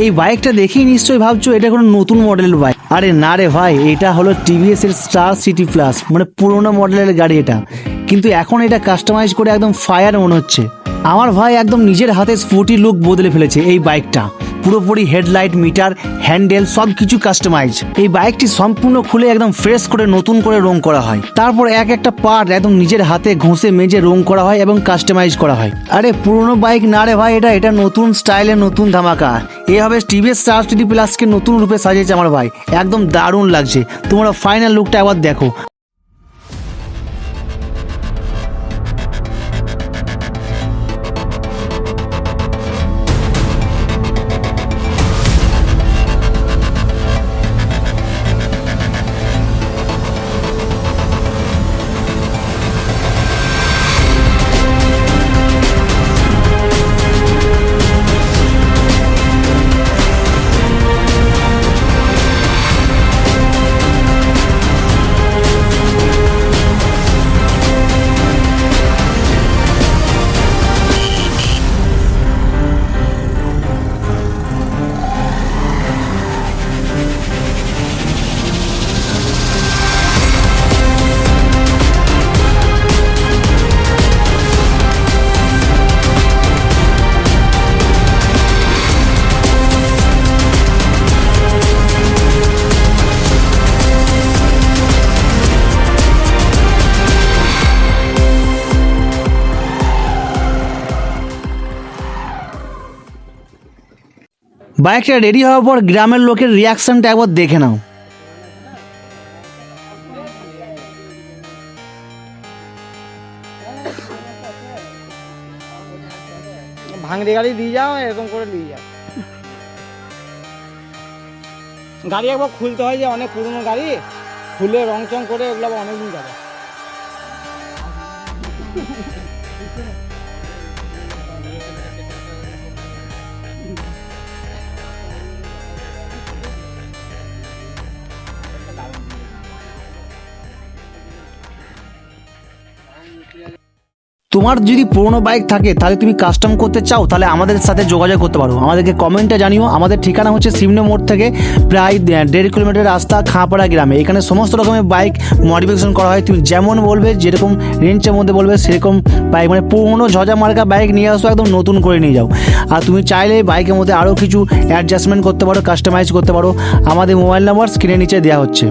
এই বাইকটা দেখেই নিশ্চয়ই ভাবছো এটা কোনো নতুন মডেলের বাইক। আরে না রে ভাই, এটা হলো টিভিএস এর স্টার সিটি প্লাস, মানে পুরোনো মডেলের গাড়ি এটা, কিন্তু এখন এটা কাস্টমাইজ করে একদম ফায়ার মনে হচ্ছে। আমার ভাই একদম নিজের হাতে স্পোর্টি লুক বদলে ফেলেছে এই বাইকটা, পুরোপুরি হেডলাইট, মিটার, হ্যান্ডেল সব কিছু কাস্টমাইজ। এই বাইকটি সম্পূর্ণ খুলে একদম ফ্রেশ করে নতুন করে রং করা হয়, তারপর এক একটা পার্ট একদম নিজের হাতে ঘষে মেজে রং করা হয় এবং কাস্টমাইজ করা হয়। আরে পুরোনো বাইক না রে ভাই, এটা নতুন স্টাইলের নতুন ধামাকা। এভাবে টিভিএস স্টার সিটি প্লাসকে নতুন রূপে সাজিয়েছে আমার ভাই, একদম দারুণ লাগছে। তোমরা ফাইনাল লুকটা একবার দেখো। বাইকটা রেডি হওয়ার পর গ্রামের লোকের রিয়াকশনটা একবার দেখে নাও। ভাঙড়ি গাড়ি দিয়ে যাও, এরকম করে নিয়ে যাও। গাড়ি একবার খুলতে হয়, যে অনেক পুরনো গাড়ি, খুলে রং চং করে ওগুলো আবার অনেকদিন যাবে। তোমার যদি পুরোনো বাইক থাকে তাহলে তুমি কাস্টম করতে চাও, তাহলে আমাদের সাথে যোগাযোগ করতে পারো। আমাদেরকে কমেন্টে জানিও। আমাদের ঠিকানা হচ্ছে সিমনে মোড় থেকে প্রায় 1.5 কিলোমিটার রাস্তা, খাঁপাড়া গ্রামে। এখানে সমস্ত রকমের বাইক মডিফিকেশন করা হয়। তুমি যেমন বলবে, যেরকম রেঞ্জের মধ্যে বলবে সেরকম বাইক, মানে পুরোনো ঝজা মার্কা বাইক নিয়ে আসো, একদম নতুন করে নিয়ে যাও। আর তুমি চাইলে বাইকের মধ্যে আরও কিছু অ্যাডজাস্টমেন্ট করতে পারো, কাস্টমাইজ করতে পারো। আমাদের মোবাইল নাম্বার স্ক্রিনের নিচে দেওয়া হচ্ছে।